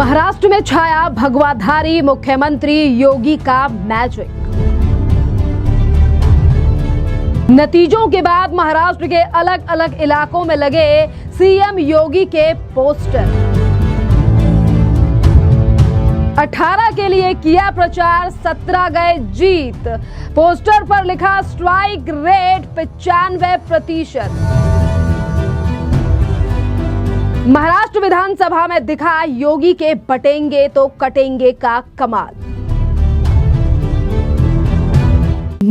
महाराष्ट्र में छाया भगवाधारी मुख्यमंत्री योगी का मैजिक। नतीजों के बाद महाराष्ट्र के अलग अलग इलाकों में लगे सीएम योगी के पोस्टर। 18 के लिए किया प्रचार, 17 गए जीत। पोस्टर पर लिखा स्ट्राइक रेट 95%। महाराष्ट्र विधानसभा में दिखा योगी के बटेंगे तो कटेंगे का कमाल।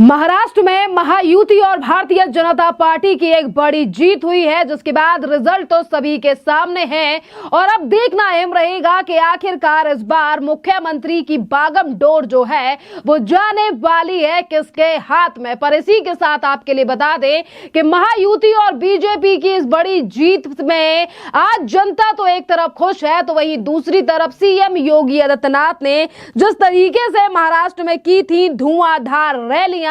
महाराष्ट्र में महायुति और भारतीय जनता पार्टी की एक बड़ी जीत हुई है, जिसके बाद रिजल्ट तो सभी के सामने है और अब देखना अहम रहेगा कि आखिरकार इस बार मुख्यमंत्री की बागम डोर जो है वो जाने वाली है किसके हाथ में। पर इसी के साथ आपके लिए बता दें कि महायुति और बीजेपी की इस बड़ी जीत में आज जनता तो एक तरफ खुश है, तो वहीं दूसरी तरफ सीएम योगी आदित्यनाथ ने जिस तरीके से महाराष्ट्र में की थी धुआंधार रैलियां,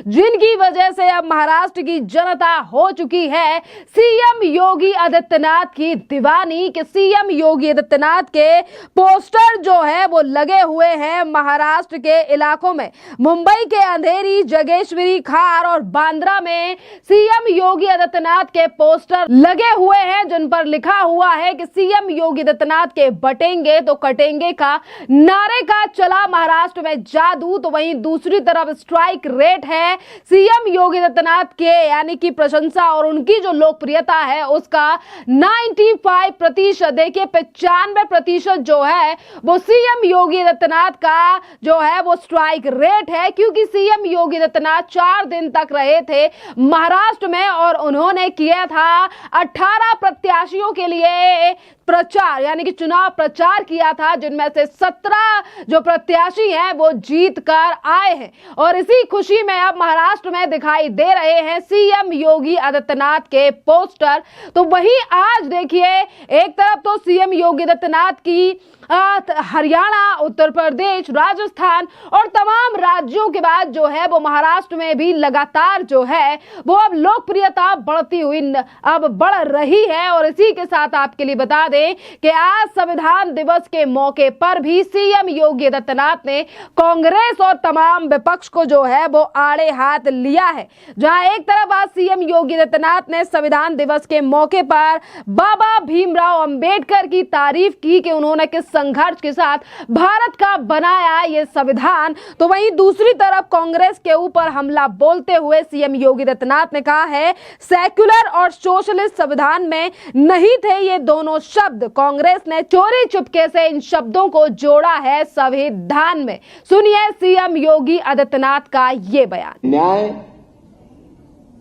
जिनकी वजह से अब महाराष्ट्र की जनता हो चुकी है सीएम योगी आदित्यनाथ की दीवानी, कि सीएम योगी आदित्यनाथ के पोस्टर जो है वो लगे हुए हैं महाराष्ट्र के इलाकों में। मुंबई के अंधेरी, जगेश्वरी, खार और बांद्रा में सीएम योगी आदित्यनाथ के पोस्टर लगे हुए हैं, जिन पर लिखा हुआ है कि सीएम योगी आदित्यनाथ के बटेंगे तो कटेंगे का नारे का चला महाराष्ट्र में जादू। तो वहीं दूसरी तरफ स्ट्राइक रेट है सीएम योगी आदित्यनाथ के, यानी कि प्रशंसा और उनकी जो लोकप्रियता है उसका 95%। देखिए 95% जो है वो सीएम योगी आदित्यनाथ का जो है वो स्ट्राइक रेट है, क्योंकि सीएम योगी आदित्यनाथ 4 दिन तक रहे थे महाराष्ट्र में और उन्होंने किया था 18 प्रत्याशियों के लिए प्रचार, यानी कि चुनाव प्रचार किया था, जिनमें से 17 जो प्रत्याशी हैं वो जीत कर आए हैं। और इसी खुशी में अब महाराष्ट्र में दिखाई दे रहे हैं सीएम योगी आदित्यनाथ के पोस्टर। तो वहीं आज देखिए एक तरफ तो सीएम योगी आदित्यनाथ की हरियाणा, उत्तर प्रदेश, राजस्थान और तमाम राज्यों के बाद जो है वो महाराष्ट्र में भी लगातार जो है वो अब लोकप्रियता बढ़ती हुई अब बढ़ रही है। और इसी के साथ आपके लिए बता दें कि आज संविधान दिवस के मौके पर भी सीएम योगी आदित्यनाथ ने कांग्रेस और तमाम विपक्ष को जो है वो आड़े हाथ लिया है। जहां एक तरफ आज सीएम योगी आदित्यनाथ ने संविधान दिवस के मौके पर बाबा भीमराव अंबेडकर की तारीफ की कि उन्होंने किस संघर्ष के साथ भारत का बनाया ये संविधान, तो वहीं दूसरी तरफ कांग्रेस के ऊपर हमला बोलते हुए सीएम योगी आदित्यनाथ ने कहा है सेक्युलर और सोशलिस्ट संविधान में नहीं थे ये दोनों शब्द, कांग्रेस ने चोरी चुपके से इन शब्दों को जोड़ा है संविधान में। सुनिए सीएम योगी आदित्यनाथ का ये बयान। न्याय,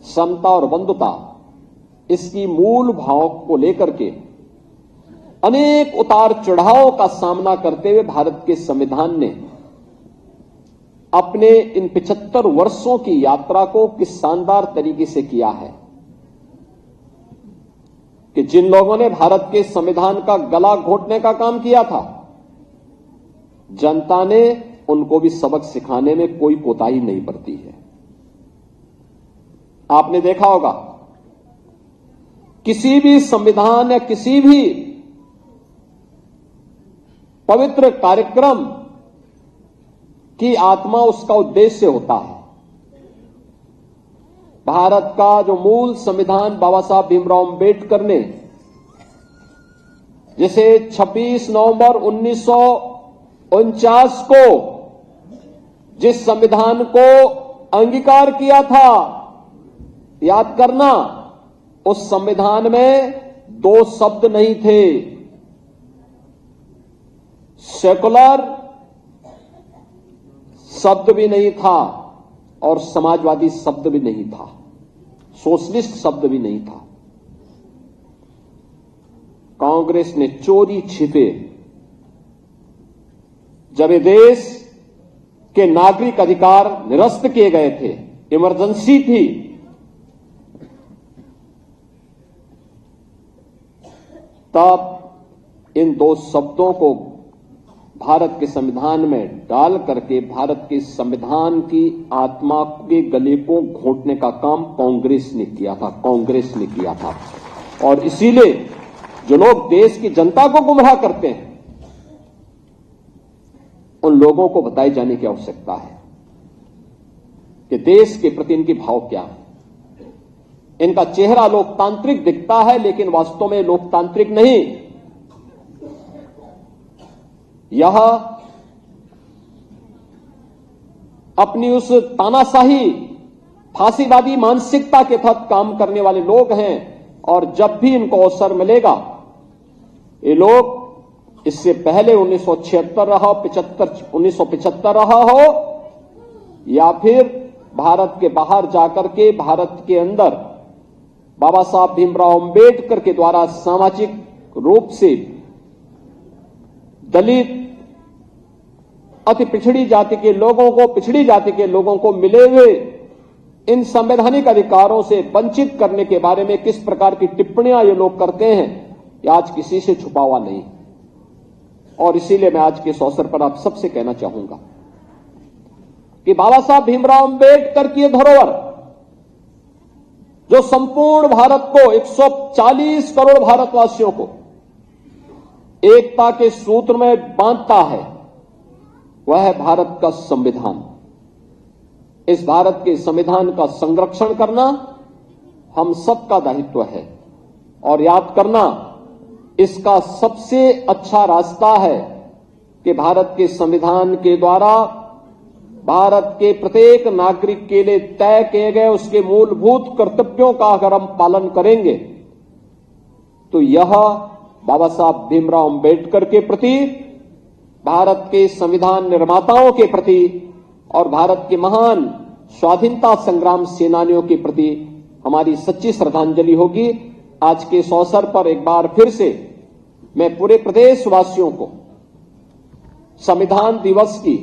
समता और बंधुता इसकी मूल भाव को लेकर के अनेक उतार चढ़ाव का सामना करते हुए भारत के संविधान ने अपने इन 75 वर्षों की यात्रा को किस शानदार तरीके से किया है कि जिन लोगों ने भारत के संविधान का गला घोटने का काम किया था, जनता ने उनको भी सबक सिखाने में कोई कोताही नहीं बरती है। आपने देखा होगा किसी भी संविधान या किसी भी पवित्र कार्यक्रम की आत्मा उसका उद्देश्य होता है। भारत का जो मूल संविधान बाबा साहब भीमराव अंबेडकर ने जिसे 26 नवंबर 1949 को जिस संविधान को अंगीकार किया था, याद करना, उस संविधान में 2 शब्द नहीं थे, सेकुलर शब्द भी नहीं था और समाजवादी शब्द भी नहीं था, सोशलिस्ट शब्द भी नहीं था। कांग्रेस ने चोरी छिपे जब ये देश के नागरिक अधिकार निरस्त किए गए थे, इमरजेंसी थी, तब इन 2 शब्दों को भारत के संविधान में डाल करके भारत के संविधान की आत्मा के गले को घोंटने का काम कांग्रेस ने किया था। और इसीलिए जो लोग देश की जनता को गुमराह करते हैं उन लोगों को बताए जाने की आवश्यकता है कि देश के प्रति इनके भाव क्या है। इनका चेहरा लोकतांत्रिक दिखता है, लेकिन वास्तव में लोकतांत्रिक नहीं। यह अपनी उस तानाशाही फांसीवादी मानसिकता के तहत काम करने वाले लोग हैं, और जब भी इनको अवसर मिलेगा, ये लोग इससे पहले 1976 रहा, 1975 रहा हो, या फिर भारत के बाहर जाकर के भारत के अंदर बाबा साहब भीमराव अंबेडकर के द्वारा सामाजिक रूप से दलित, अति पिछड़ी जाति के लोगों को, पिछड़ी जाति के लोगों को मिले हुए इन संवैधानिक अधिकारों से वंचित करने के बारे में किस प्रकार की टिप्पणियां ये लोग करते हैं, ये आज किसी से छुपा हुआ नहीं। और इसीलिए मैं आज के इस अवसर पर आप सबसे कहना चाहूंगा कि बाबा साहब भीमराव अंबेडकर की धरोहर, जो संपूर्ण भारत को, 140 करोड़ भारतवासियों को एकता के सूत्र में बांधता है, वह है भारत का संविधान। इस भारत के संविधान का संरक्षण करना हम सबका दायित्व है, और याद करना इसका सबसे अच्छा रास्ता है कि भारत के संविधान के द्वारा भारत के प्रत्येक नागरिक के लिए तय किए गए उसके मूलभूत कर्तव्यों का अगर हम पालन करेंगे, तो यह बाबा साहब भीमराव अंबेडकर के प्रति, भारत के संविधान निर्माताओं के प्रति और भारत के महान स्वाधीनता संग्राम सेनानियों के प्रति हमारी सच्ची श्रद्धांजलि होगी। आज के इस अवसर पर एक बार फिर से मैं पूरे प्रदेशवासियों को संविधान दिवस की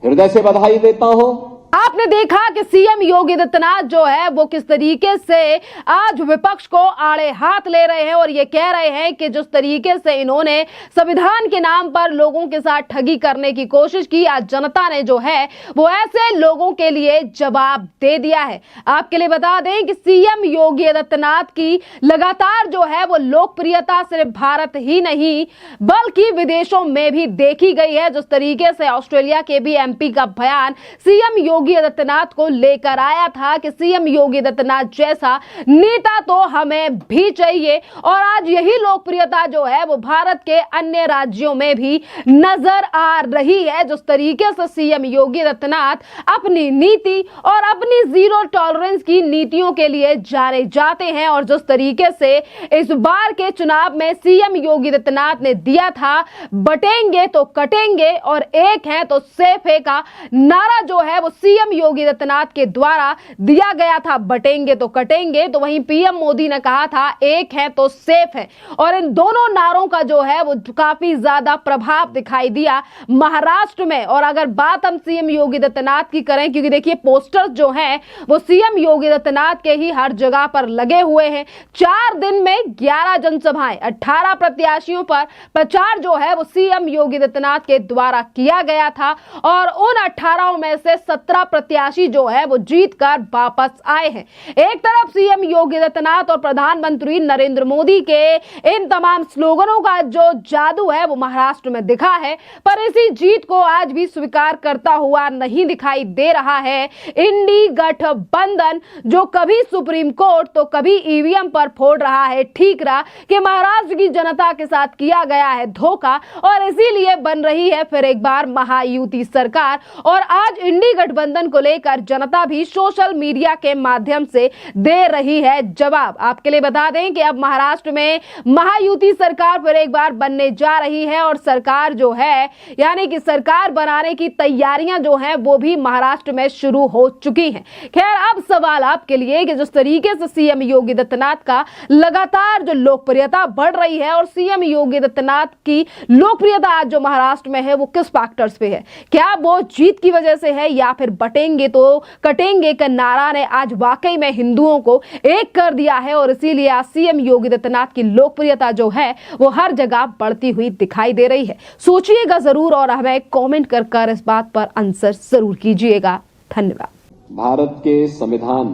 हृदय से बधाई देता हूं। आपने देखा कि सीएम योगी आदित्यनाथ जो है वो किस तरीके से आज विपक्ष को आड़े हाथ ले रहे हैं और ये कह रहे हैं कि जिस तरीके से इन्होंने संविधान के नाम पर लोगों के साथ ठगी करने की कोशिश की, आज जनता ने जो है वो ऐसे लोगों के लिए जवाब दे दिया है। आपके लिए बता दें कि सीएम योगी आदित्यनाथ की लगातार जो है वो लोकप्रियता सिर्फ भारत ही नहीं बल्कि विदेशों में भी देखी गई है। जिस तरीके से ऑस्ट्रेलिया के भी एमपी का बयान सीएम योगी आदित्यनाथ को लेकर आया था कि सीएम योगी आदित्यनाथ जैसा नेता तो हमें भी चाहिए, और आज यही लोकप्रियता जो है वो भारत के अन्य राज्यों में भी नजर आ रही है। जिस तरीके से सीएम योगी आदित्यनाथ अपनी नीति और अपनी जीरो टॉलरेंस की नीतियों के लिए जाने जाते हैं, और जिस तरीके से इस बार के चुनाव में सीएम योगी आदित्यनाथ ने दिया था बटेंगे तो कटेंगे और एक है तो सेफ है का नारा जो है वो सीएम योगी आदित्यनाथ के द्वारा दिया गया था, बटेंगे तो कटेंगे, तो वहीं पीएम मोदी ने कहा था एक है तो सेफ है। और इन दोनों नारों का जो है वो काफी ज्यादा प्रभाव दिखाई दिया महाराष्ट्र में। और अगर बात हम सीएम योगी आदित्यनाथ की करें, क्योंकि देखिए पोस्टर्स जो हैं वो सीएम योगी आदित्यनाथ के ही हर जगह पर लगे हुए हैं। 4 दिन में 11 जनसभाएं, 18 प्रत्याशियों पर प्रचार जो है वो सीएम योगी आदित्यनाथ के द्वारा किया गया था, और उन 18 में से 17 प्रत्याशी जो है वो जीत कर वापस आए हैं। एक तरफ सीएम योगी आदित्यनाथ और प्रधानमंत्री नरेंद्र मोदी के इन तमाम स्लोगनों का जो जादू है वो महाराष्ट्र में दिखा है, पर इसी जीत को आज भी स्वीकार करता हुआ नहीं दिखाई दे रहा है इंडी गठबंधन, जो कभी सुप्रीम कोर्ट तो कभी ईवीएम पर फोड़ रहा है ठीकरा कि महाराष्ट्र की जनता के साथ किया गया है धोखा, और इसीलिए बन रही है फिर एक बार महायुति सरकार। और आज इंडी गठबंधन को लेकर जनता भी सोशल मीडिया के माध्यम से दे रही है जवाब। आपके लिए बता दें कि अब महाराष्ट्र में महायुति सरकार फिर एक बार बनने जा रही है, और सरकार जो है यानी कि सरकार बनाने की तैयारियां जो हैं वो भी महाराष्ट्र में शुरू हो चुकी हैं। खैर, अब सवाल आपके लिए कि जिस तरीके से सीएम योगी आदित्यनाथ का लगातार जो लोकप्रियता बढ़ रही है, और सीएम योगी आदित्यनाथ की लोकप्रियता आज जो महाराष्ट्र में है वो किस फैक्टर्स पे है, क्या वो जीत की वजह से है या फिर बटेंगे तो कटेंगे का नारा ने आज वाकई में हिंदुओं को एक कर दिया है, और इसीलिए आज सीएम योगी आदित्यनाथ की लोकप्रियता जो है वो हर जगह बढ़ती हुई दिखाई दे रही है। सोचिएगा जरूर और हमें कमेंट कर इस बात पर आंसर जरूर कीजिएगा। धन्यवाद। भारत के संविधान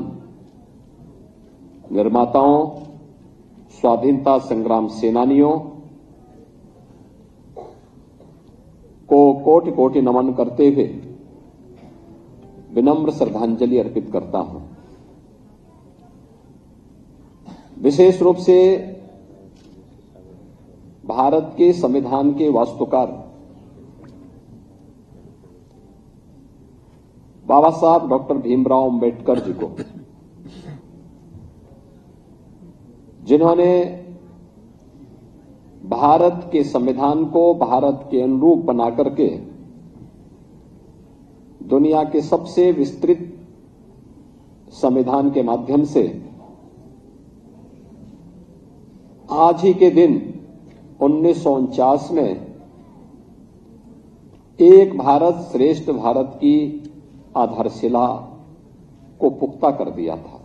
निर्माताओं, स्वाधीनता संग्राम सेनानियों कोटि कोटि नमन करते हुए विनम्र श्रद्धांजलि अर्पित करता हूं। विशेष रूप से भारत के संविधान के वास्तुकार बाबा साहब डॉक्टर भीमराव अंबेडकर जी को, जिन्होंने भारत के संविधान को भारत के अनुरूप बनाकर के दुनिया के सबसे विस्तृत संविधान के माध्यम से आज ही के दिन 1949 में एक भारत श्रेष्ठ भारत की आधारशिला को पुख्ता कर दिया था।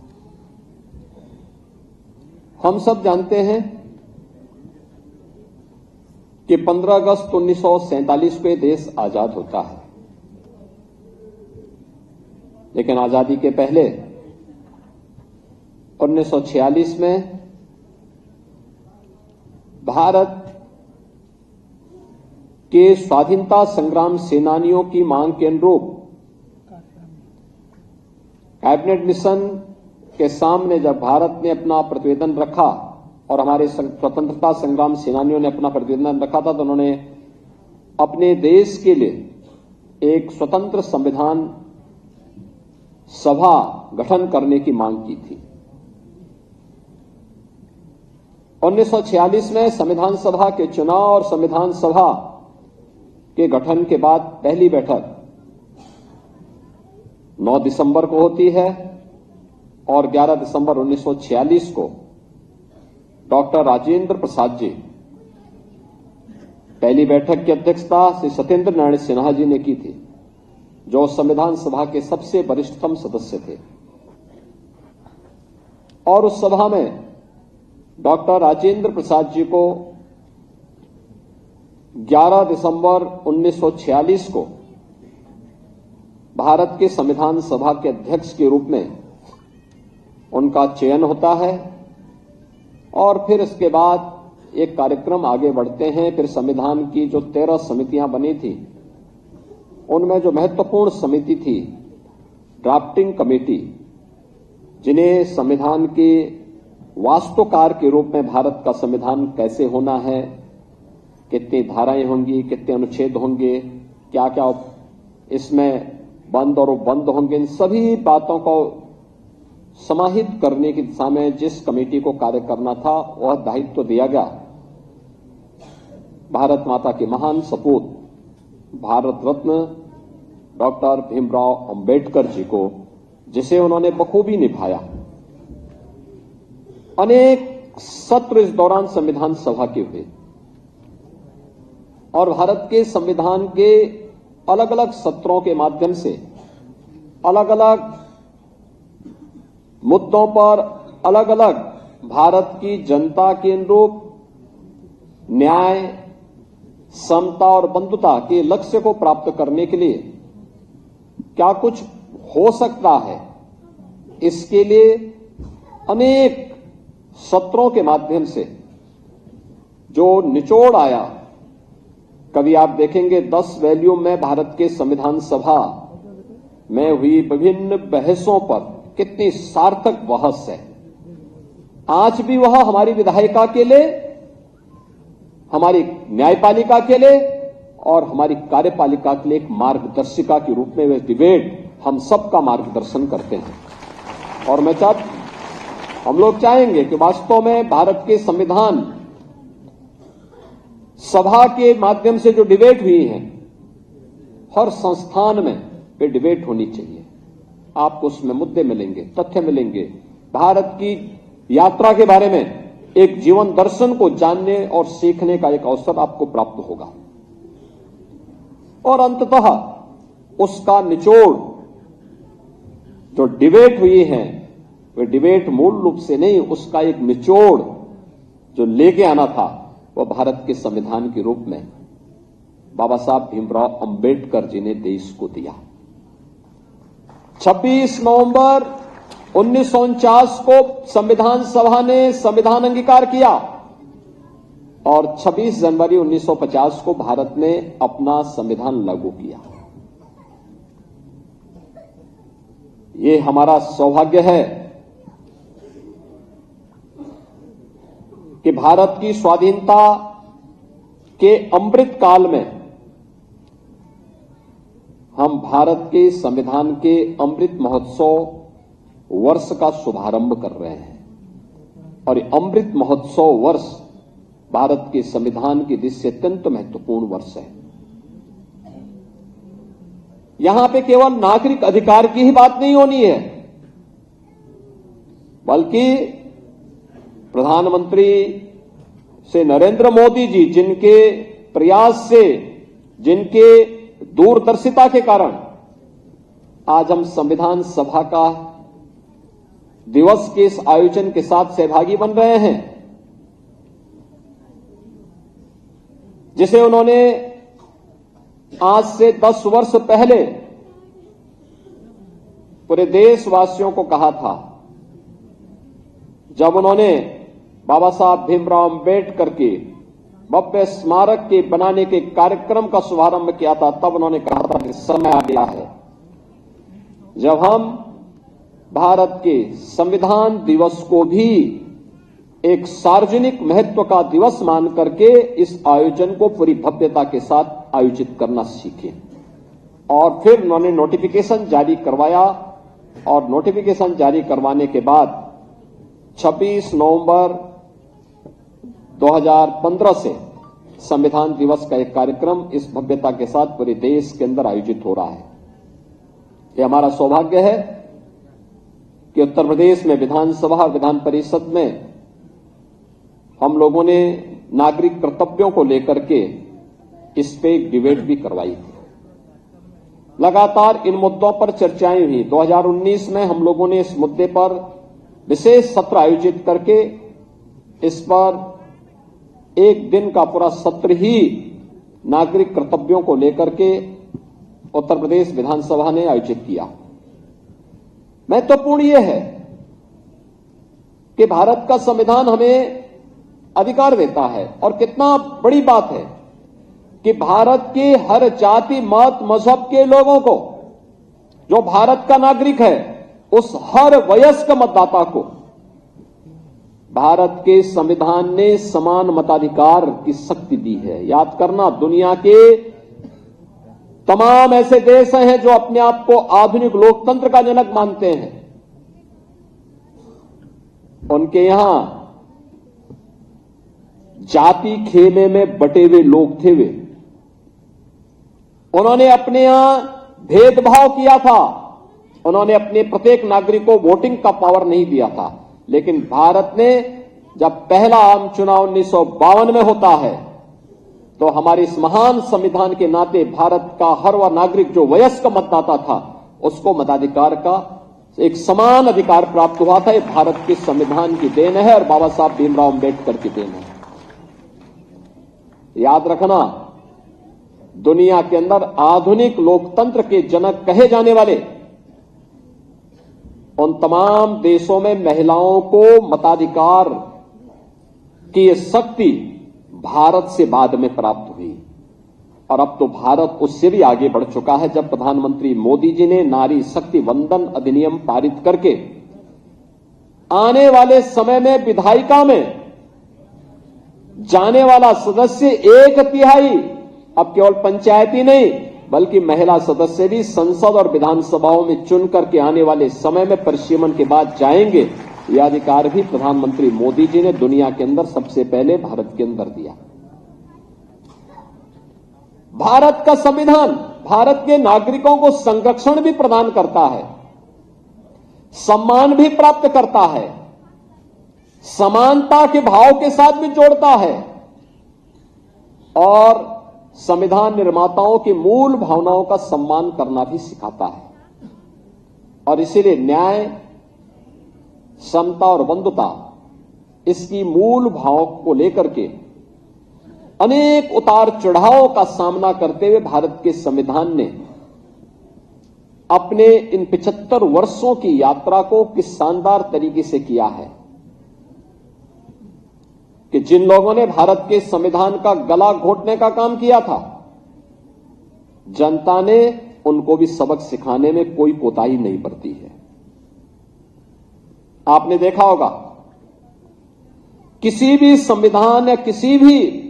हम सब जानते हैं कि 15 अगस्त 1947 को देश आजाद होता है, लेकिन आजादी के पहले 1946 में भारत के स्वाधीनता संग्राम सेनानियों की मांग के अनुरूप कैबिनेट मिशन के सामने जब भारत ने अपना प्रतिवेदन रखा और हमारे स्वतंत्रता संग्राम सेनानियों ने अपना प्रतिवेदन रखा था, तो उन्होंने अपने देश के लिए एक स्वतंत्र संविधान सभा गठन करने की मांग की थी। 1946 में संविधान सभा के चुनाव और संविधान सभा के गठन के बाद पहली बैठक 9 दिसंबर को होती है और 11 दिसंबर 1946 को डॉक्टर राजेंद्र प्रसाद जी पहली बैठक की अध्यक्षता श्री सत्येंद्र नारायण सिन्हा जी ने की थी, जो संविधान सभा के सबसे वरिष्ठतम सदस्य थे। और उस सभा में डॉक्टर राजेंद्र प्रसाद जी को 11 दिसंबर 1946 को भारत के संविधान सभा के अध्यक्ष के रूप में उनका चयन होता है और फिर इसके बाद एक कार्यक्रम आगे बढ़ते हैं। फिर संविधान की जो 13 समितियां बनी थी, उनमें जो महत्वपूर्ण समिति थी ड्राफ्टिंग कमेटी, जिन्हें संविधान के वास्तुकार के रूप में भारत का संविधान कैसे होना है, कितनी धाराएं होंगी, कितने अनुच्छेद होंगे, क्या क्या इसमें बंद और उपबंध होंगे, इन सभी बातों को समाहित करने की दिशा में जिस कमेटी को कार्य करना था, वह दायित्व दिया गया भारत माता के महान सपूत भारत रत्न डॉक्टर भीमराव अंबेडकर जी को, जिसे उन्होंने बखूबी निभाया। अनेक सत्र इस दौरान संविधान सभा के हुए और भारत के संविधान के अलग अलग सत्रों के माध्यम से अलग अलग मुद्दों पर अलग अलग भारत की जनता के अनुरूप न्याय, समता और बंधुता के लक्ष्य को प्राप्त करने के लिए क्या कुछ हो सकता है, इसके लिए अनेक सत्रों के माध्यम से जो निचोड़ आया। कभी आप देखेंगे 10 वॉल्यूम में भारत के संविधान सभा में हुई विभिन्न बहसों पर कितनी सार्थक बहस है। आज भी वह हमारी विधायिका के लिए, हमारी न्यायपालिका के लिए और हमारी कार्यपालिका के लिए एक मार्गदर्शिका के रूप में वे डिबेट हम सबका मार्गदर्शन करते हैं। और हम लोग चाहेंगे कि वास्तव में भारत के संविधान सभा के माध्यम से जो डिबेट हुई है, हर संस्थान में वे डिबेट होनी चाहिए। आपको उसमें मुद्दे मिलेंगे, तथ्य मिलेंगे, भारत की यात्रा के बारे में एक जीवन दर्शन को जानने और सीखने का एक अवसर आपको प्राप्त होगा। और अंततः उसका निचोड़ जो डिबेट हुई है, वे डिबेट मूल रूप से नहीं, उसका एक निचोड़ जो लेके आना था, वह भारत के संविधान के रूप में बाबा साहब भीमराव अंबेडकर जी ने देश को दिया। 26 नवंबर 1949 को संविधान सभा ने संविधान अंगीकार किया और 26 जनवरी 1950 को भारत ने अपना संविधान लागू किया। ये हमारा सौभाग्य है कि भारत की स्वाधीनता के अमृत काल में हम भारत के संविधान के अमृत महोत्सव वर्ष का शुभारंभ कर रहे हैं और ये अमृत महोत्सव वर्ष भारत के संविधान की दृष्टि से अत्यंत महत्वपूर्ण वर्ष है। यहां पे केवल नागरिक अधिकार की ही बात नहीं होनी है, बल्कि प्रधानमंत्री से नरेंद्र मोदी जी जिनके प्रयास से, जिनके दूरदर्शिता के कारण आज हम संविधान सभा का दिवस के इस आयोजन के साथ सहभागी बन रहे हैं, जिसे उन्होंने आज से 10 वर्ष पहले पूरे देशवासियों को कहा था, जब उन्होंने बाबा साहब भीमराव अंबेडकर के भव्य स्मारक के बनाने के कार्यक्रम का शुभारंभ किया था। तब उन्होंने कहा था कि समय आ गया है जब हम भारत के संविधान दिवस को भी एक सार्वजनिक महत्व का दिवस मान करके इस आयोजन को पूरी भव्यता के साथ आयोजित करना सीखें। और फिर उन्होंने नोटिफिकेशन जारी करवाया और नोटिफिकेशन जारी करवाने के बाद 26 नवंबर 2015 से संविधान दिवस का एक कार्यक्रम इस भव्यता के साथ पूरे देश के अंदर आयोजित हो रहा है। यह हमारा सौभाग्य है कि उत्तर प्रदेश में विधानसभा और विधान परिषद में हम लोगों ने नागरिक कर्तव्यों को लेकर के इस पे एक डिबेट भी करवाई थी। लगातार इन मुद्दों पर चर्चाएं हुई। 2019 में हम लोगों ने इस मुद्दे पर विशेष सत्र आयोजित करके इस पर एक दिन का पूरा सत्र ही नागरिक कर्तव्यों को लेकर के उत्तर प्रदेश विधानसभा ने आयोजित किया। महत्वपूर्ण यह है कि भारत का संविधान हमें अधिकार देता है और कितना बड़ी बात है कि भारत के हर जाति, मत, मजहब के लोगों को, जो भारत का नागरिक है, उस हर वयस्क मतदाता को भारत के संविधान ने समान मताधिकार की शक्ति दी है। याद करना, दुनिया के तमाम ऐसे देश हैं जो अपने आप को आधुनिक लोकतंत्र का जनक मानते हैं, उनके यहां जाति खेमे में बटे हुए लोग थे। वे उन्होंने अपने यहां भेदभाव किया था, उन्होंने अपने प्रत्येक नागरिक को वोटिंग का पावर नहीं दिया था। लेकिन भारत ने जब पहला आम चुनाव 1952 में होता है तो हमारे इस महान संविधान के नाते भारत का हर वह नागरिक जो वयस्क मतदाता था उसको मताधिकार का एक समान अधिकार प्राप्त हुआ था। ये भारत के संविधान की देन है और बाबा साहब भीमराव अंबेडकर की देन है। याद रखना, दुनिया के अंदर आधुनिक लोकतंत्र के जनक कहे जाने वाले उन तमाम देशों में महिलाओं को मताधिकार की ये शक्ति भारत से बाद में प्राप्त हुई और अब तो भारत उससे भी आगे बढ़ चुका है। जब प्रधानमंत्री मोदी जी ने नारी शक्ति वंदन अधिनियम पारित करके आने वाले समय में विधायिका में जाने वाला सदस्य 1/3 अब केवल पंचायती नहीं बल्कि महिला सदस्य भी संसद और विधानसभाओं में चुन करके आने वाले समय में परिसीमन के बाद जाएंगे, यह अधिकार भी प्रधानमंत्री मोदी जी ने दुनिया के अंदर सबसे पहले भारत के अंदर दिया। भारत का संविधान भारत के नागरिकों को संरक्षण भी प्रदान करता है, सम्मान भी प्राप्त करता है, समानता के भाव के साथ भी जोड़ता है और संविधान निर्माताओं की मूल भावनाओं का सम्मान करना भी सिखाता है। और इसीलिए न्याय, समता और बंधुता इसकी मूल भाव को लेकर के अनेक उतार चढ़ाव का सामना करते हुए भारत के संविधान ने अपने इन 75 वर्षों की यात्रा को किस शानदार तरीके से किया है। कि जिन लोगों ने भारत के संविधान का गला घोटने का काम किया था, जनता ने उनको भी सबक सिखाने में कोई कोताही नहीं बरती है। आपने देखा होगा, किसी भी संविधान या किसी भी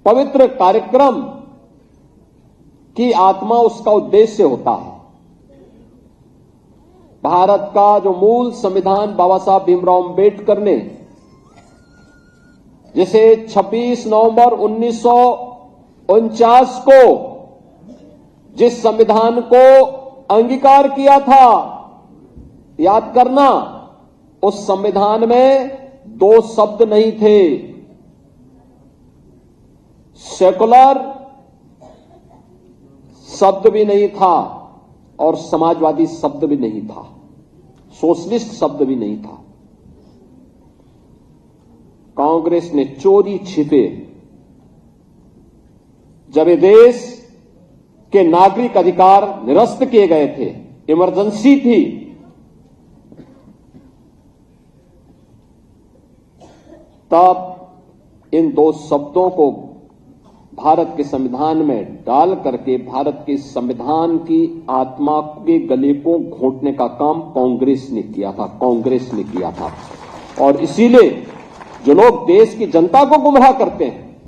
पवित्र कार्यक्रम की आत्मा उसका उद्देश्य होता है। भारत का जो मूल संविधान बाबा साहब भीमराव अंबेडकर ने, जिसे 26 नवंबर 1949 को जिस संविधान को अंगीकार किया था, याद करना, उस संविधान में 2 शब्द नहीं थे, सेकुलर शब्द भी नहीं था और समाजवादी शब्द भी नहीं था, सोशलिस्ट शब्द भी नहीं था। कांग्रेस ने चोरी छिपे जब ये देश के नागरिक अधिकार निरस्त किए गए थे, इमरजेंसी थी, तब इन 2 शब्दों को भारत के संविधान में डाल करके भारत के संविधान की आत्मा के गले को घोंटने का काम कांग्रेस ने किया था, कांग्रेस ने किया था। और इसीलिए जो लोग देश की जनता को गुमराह करते हैं,